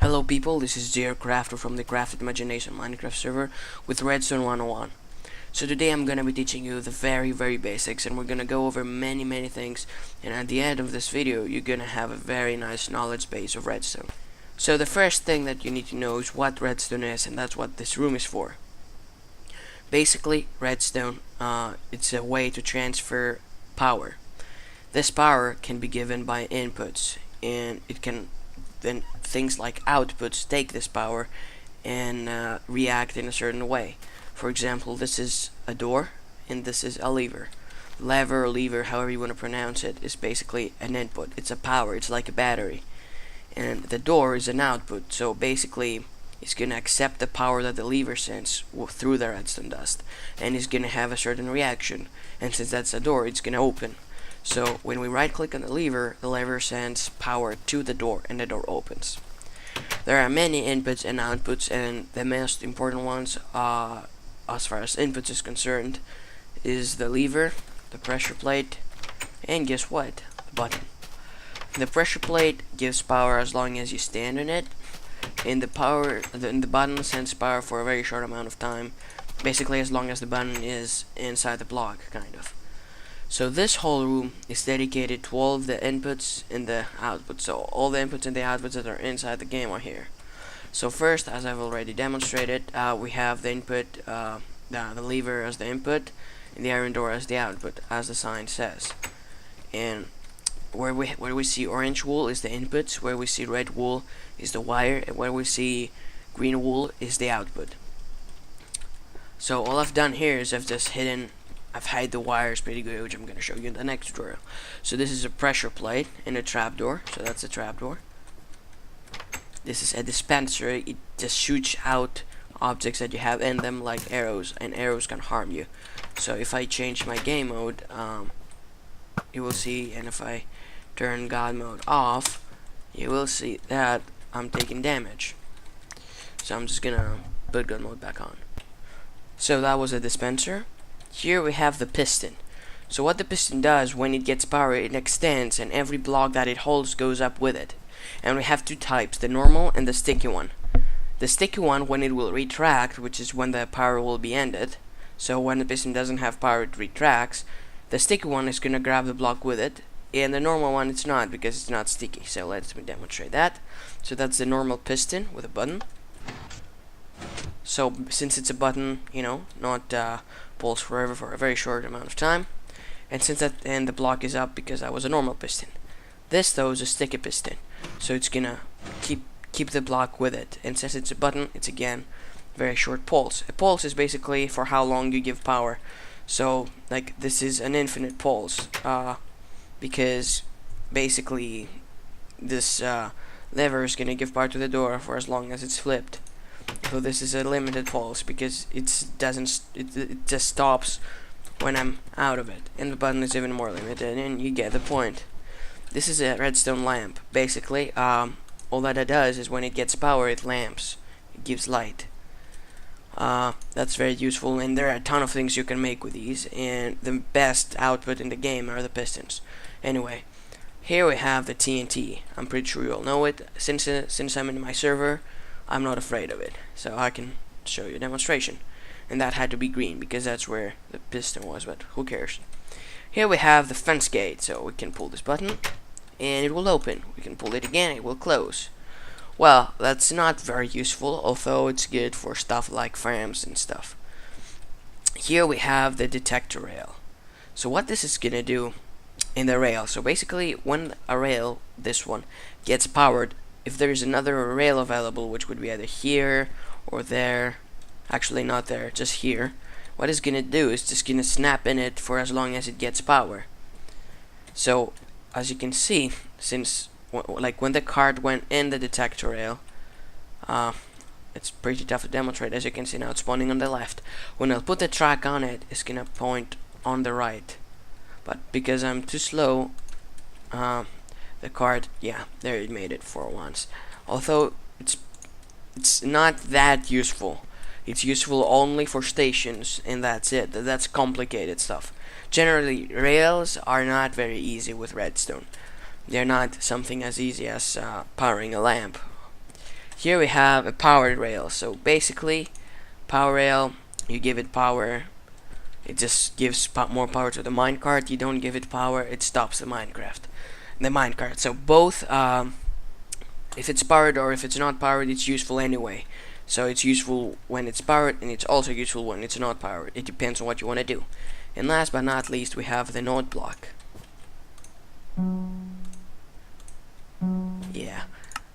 Hello people, this is JR Crafter from the Crafted Imagination Minecraft server with Redstone 101. So today I'm gonna be teaching you the very basics, and we're gonna go over many things, and at the end of this video you're gonna have a very nice knowledge base of redstone. So the first thing that you need to know is what redstone is, and that's what this room is for. Basically, redstone, it's a way to transfer power. This power can be given by inputs, and it can then things like outputs take this power and react in a certain way. For example, this is a door and this is a lever. Lever or lever, however you want to pronounce it, is basically an input. It's a power, it's like a battery. And the door is an output, so basically it's going to accept the power that the lever sends through the redstone dust, and it's going to have a certain reaction, and since that's a door, it's going to open. So when we right click on the lever sends power to the door and the door opens. There are many inputs and outputs, and the most important ones, as far as inputs is concerned, is the lever, the pressure plate, and guess what? The button. The pressure plate gives power as long as you stand on it, and the button sends power for a very short amount of time, basically as long as the button is inside the block, kind of. So this whole room is dedicated to all of the inputs and the outputs. So all the inputs and the outputs that are inside the game are here. So first, as I've already demonstrated, we have the input, the lever as the input, and the iron door as the output, as the sign says. And where we see orange wool is the inputs, where we see red wool is the wire, and where we see green wool is the output. So all I've done here is I've hid the wires pretty good, which I'm going to show you in the next tutorial. So this is a pressure plate and a trapdoor. So that's a trapdoor. This is a dispenser. It just shoots out objects that you have in them, like arrows, and arrows can harm you. So if I change my game mode, you will see, and if I turn God mode off, you will see that I'm taking damage. So I'm just gonna put God mode back on. So that was a dispenser. Here we have the piston. So what the piston does, when it gets power, it extends, and every block that it holds goes up with it. And we have two types, the normal and the sticky one. The sticky one, when it will retract, which is when the power will be ended, so when the piston doesn't have power, it retracts. The sticky one is going to grab the block with it, and the normal one it's not, because it's not sticky. So let's demonstrate that. So that's the normal piston with a button. So since it's a button, you know, not pulls forever for a very short amount of time, and since the block is up because that was a normal piston. This though is a sticky piston, so it's gonna keep the block with it, and since it's a button, it's again very short pulse. A pulse is basically for how long you give power. So like this is an infinite pulse, because basically this lever is gonna give power to the door for as long as it's flipped. So this is a limited pulse because it just stops when I'm out of it, and the button is even more limited, and you get the point. This is a redstone lamp. Basically, all that it does is when it gets power, it lamps. It gives light. That's very useful, and there are a ton of things you can make with these, and the best output in the game are the pistons. Anyway, here we have the TNT. I'm pretty sure you all know it. Since I'm in my server, I'm not afraid of it, so I can show you a demonstration. And that had to be green because that's where the piston was, but who cares. Here we have the fence gate, so we can pull this button and it will open. We can pull it again, it will close. Well, that's not very useful, although it's good for stuff like farms and stuff. Here we have the detector rail. So what this is gonna do in the rail, so basically when a rail, this one, gets powered, if there is another rail available, which would be either here or there, actually not there, just here, what it's gonna do is just gonna snap in it for as long as it gets power. So as you can see, since like when the card went in the detector rail, it's pretty tough to demonstrate. As you can see now, it's pointing on the left. When I'll put the track on it, it's gonna point on the right. But because I'm too slow, the card, yeah, there it made it for once. Although it's not that useful. It's useful only for stations, and that's it. That's complicated stuff. Generally, rails are not very easy with redstone. They're not something as easy as powering a lamp. here we have a powered rail. So basically, power rail, you give it power, it just gives more power to the minecart. You don't give it power, it stops the minecart. So both, if it's powered or if it's not powered, it's useful anyway. So it's useful when it's powered, and it's also useful when it's not powered. It depends on what you want to do. And last but not least, we have the node block. Yeah,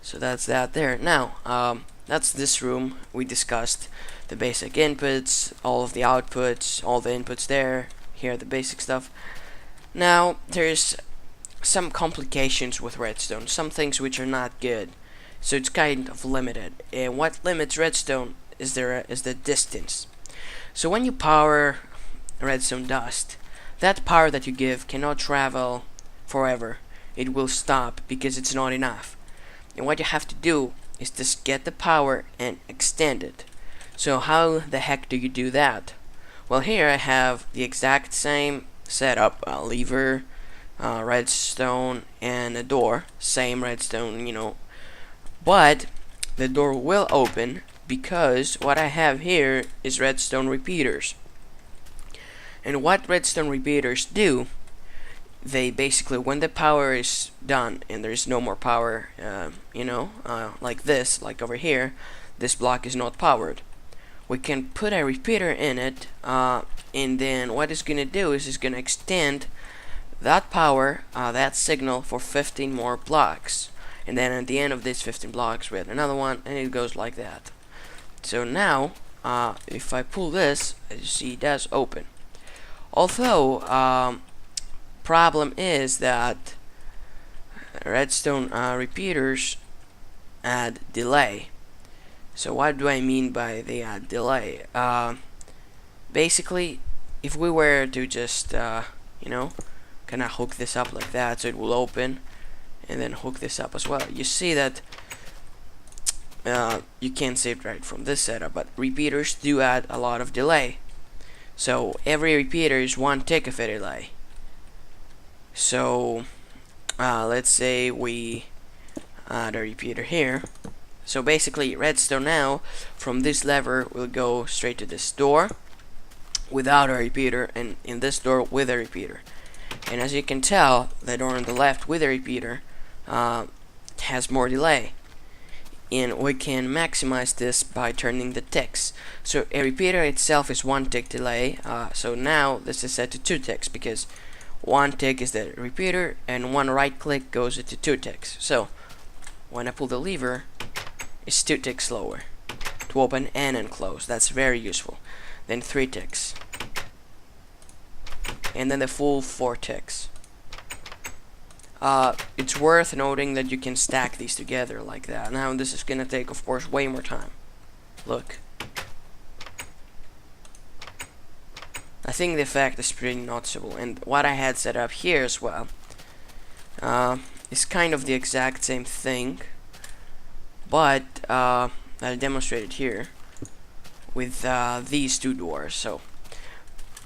so that's that there. Now, that's this room. We discussed the basic inputs, all of the outputs, all the inputs there. Here, the basic stuff. Now, there's some complications with redstone, some things which are not good. So it's kind of limited. And what limits redstone is the distance. So when you power redstone dust, that power that you give cannot travel forever. It will stop because it's not enough. And what you have to do is just get the power and extend it. So how the heck do you do that? Well, here I have the exact same setup, a lever, redstone, and a door. Same redstone, you know. But the door will open because what I have here is redstone repeaters. And what redstone repeaters do, they basically, when the power is done and there's no more power, like this, like over here, this block is not powered. We can put a repeater in it, and then what it's gonna do is it's gonna extend that power, that signal, for 15 more blocks. And then at the end of these 15 blocks, we have another one, and it goes like that. So now, if I pull this, as you see, it does open. Although, problem is that redstone repeaters add delay. So what do I mean by they add delay? Basically, if we were to just, kind of hook this up like that, so it will open, and then hook this up as well, you see that you can't see it right from this setup, but repeaters do add a lot of delay. So every repeater is 1 tick of a delay. So let's say we add a repeater here. So basically, redstone now from this lever will go straight to this door without a repeater, and in this door with a repeater. And as you can tell, the door on the left with a repeater has more delay. And we can maximize this by turning the ticks. So a repeater itself is 1 tick delay. So now this is set to 2 ticks because 1 tick is the repeater and 1 right click goes into 2 ticks. So when I pull the lever, it's 2 ticks slower to open and unclose. That's very useful. Then 3 ticks. And then the full 4 ticks. It's worth noting that you can stack these together like that. Now this is gonna take, of course, way more time. Look. I think the effect is pretty noticeable, and what I had set up here as well is kind of the exact same thing, but I'll demonstrate it here with these 2 doors. So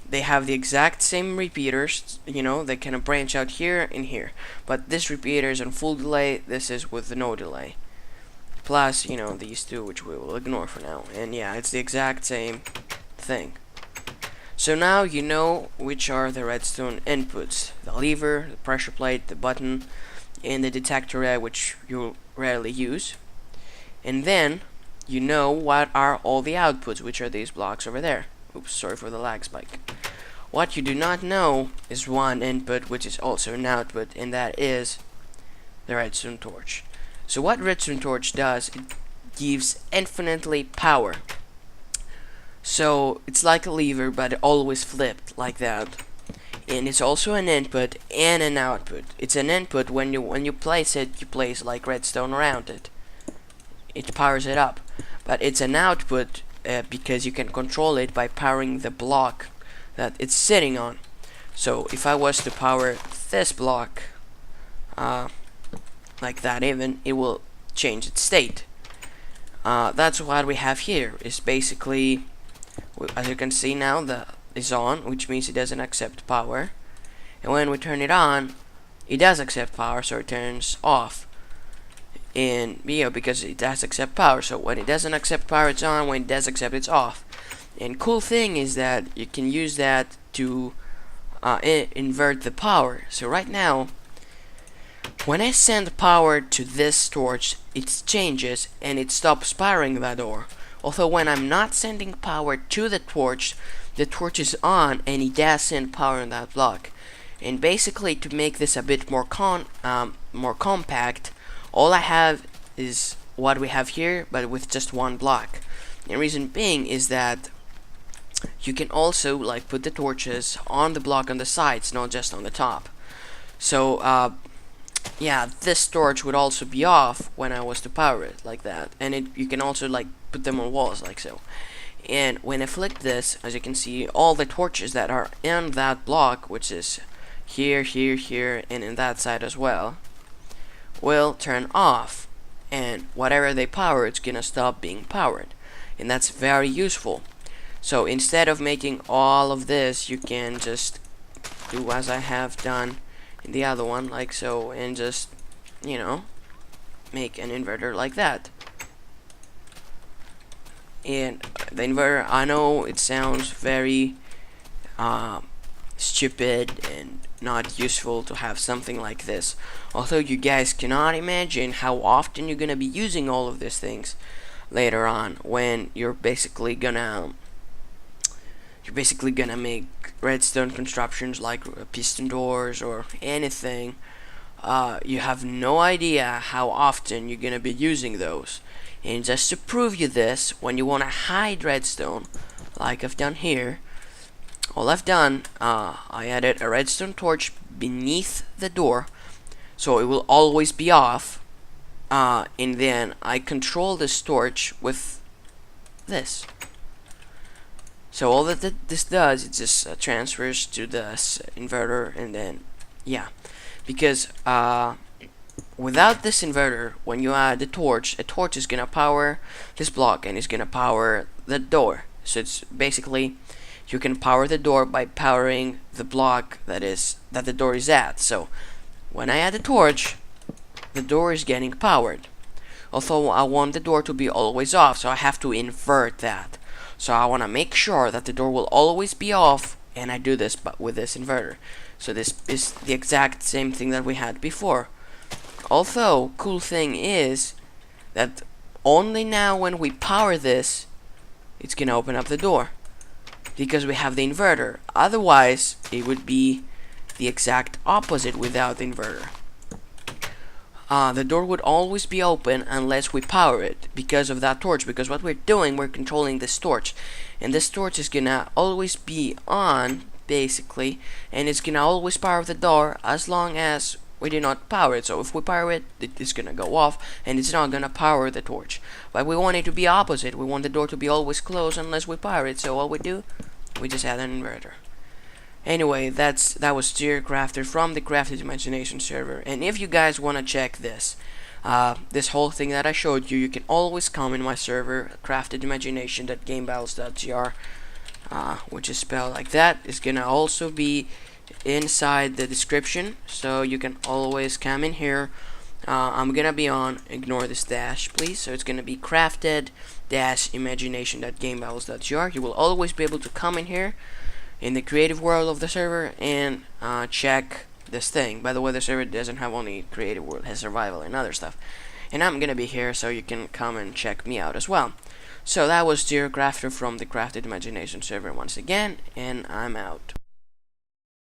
they have the exact same repeaters, they kind of branch out here and here, but this repeater is on full delay, this is with no delay, plus these 2, which we will ignore for now. And yeah, it's the exact same thing. So now you know which are the redstone inputs: the lever, the pressure plate, the button, and the detector array, which you rarely use. And then you know what are all the outputs, which are these blocks over there. Oops, sorry for the lag spike. What you do not know is one input, which is also an output, and that is the redstone torch. So what redstone torch does, it gives infinitely power. So it's like a lever, but always flipped like that. And it's also an input and an output. It's an input when you place it, you place like redstone around it. It powers it up. But it's an output because you can control it by powering the block that it's sitting on. So if I was to power this block like that, even it will change its state. That's what we have here. Is basically, as you can see now, the is on, which means it doesn't accept power, and when we turn it on, it does accept power, so it turns off. and because it does accept power. So when it doesn't accept power, it's on. When it does accept, it's off. And cool thing is that you can use that to invert the power. So right now, when I send power to this torch, it changes and it stops powering that door. Although when I'm not sending power to the torch is on and it does send power in that block. And basically, to make this a bit more compact, all I have is what we have here, but with just one block. The reason being is that you can also like put the torches on the block on the sides, not just on the top. So yeah, this torch would also be off when I was to power it like that, and you can also like put them on walls like so. And when I flick this, as you can see, all the torches that are in that block, which is here, here, here, and in that side as well, will turn off, and whatever they power, it's gonna stop being powered, and that's very useful. So instead of making all of this, you can just do as I have done in the other one, like so, and just, make an inverter like that. And the inverter, I know it sounds very stupid and not useful to have something like this, although you guys cannot imagine how often you're gonna be using all of these things later on, when you're basically gonna make redstone constructions like piston doors or anything. You have no idea how often you're gonna be using those. And just to prove you this, when you want to hide redstone, like I've done here, all I've done, I added a redstone torch beneath the door, so it will always be off, and then I control this torch with this. So all that this does, it just transfers to this inverter, and then, yeah, because without this inverter, when you add the torch, a torch is gonna power this block and it's gonna power the door. So it's basically, you can power the door by powering the block that the door is at. So when I add the torch, the door is getting powered. Although I want the door to be always off, so I have to invert that. So I want to make sure that the door will always be off, and I do this but with this inverter. So this is the exact same thing that we had before. Although, cool thing is that only now when we power this, it's gonna open up the door, because we have the inverter. Otherwise, it would be the exact opposite without the inverter. The door would always be open unless we power it, because of that torch. Because what we're doing, we're controlling this torch, and this torch is gonna always be on, basically, and it's gonna always power the door as long as we do not power it. So if we power it, it's gonna go off, and it's not gonna power the torch. But we want it to be opposite. We want the door to be always closed unless we power it. So all we do, we just add an inverter. Anyway, that was Dear Crafter from the Crafted Imagination server. And if you guys want to check this whole thing that I showed you, you can always come in my server, crafted-imagination.gamebattles.gr, which is spelled like that. It's gonna also be inside the description, so you can always come in here. I'm gonna be on, ignore this dash please, so it's gonna be crafted-imagination.gamebattles.gr. You will always be able to come in here in the creative world of the server and check this thing. By the way, the server doesn't have only creative world, it has survival and other stuff, and I'm gonna be here, so you can come and check me out as well. So that was Dear Crafter from the Crafted Imagination server once again, and I'm out.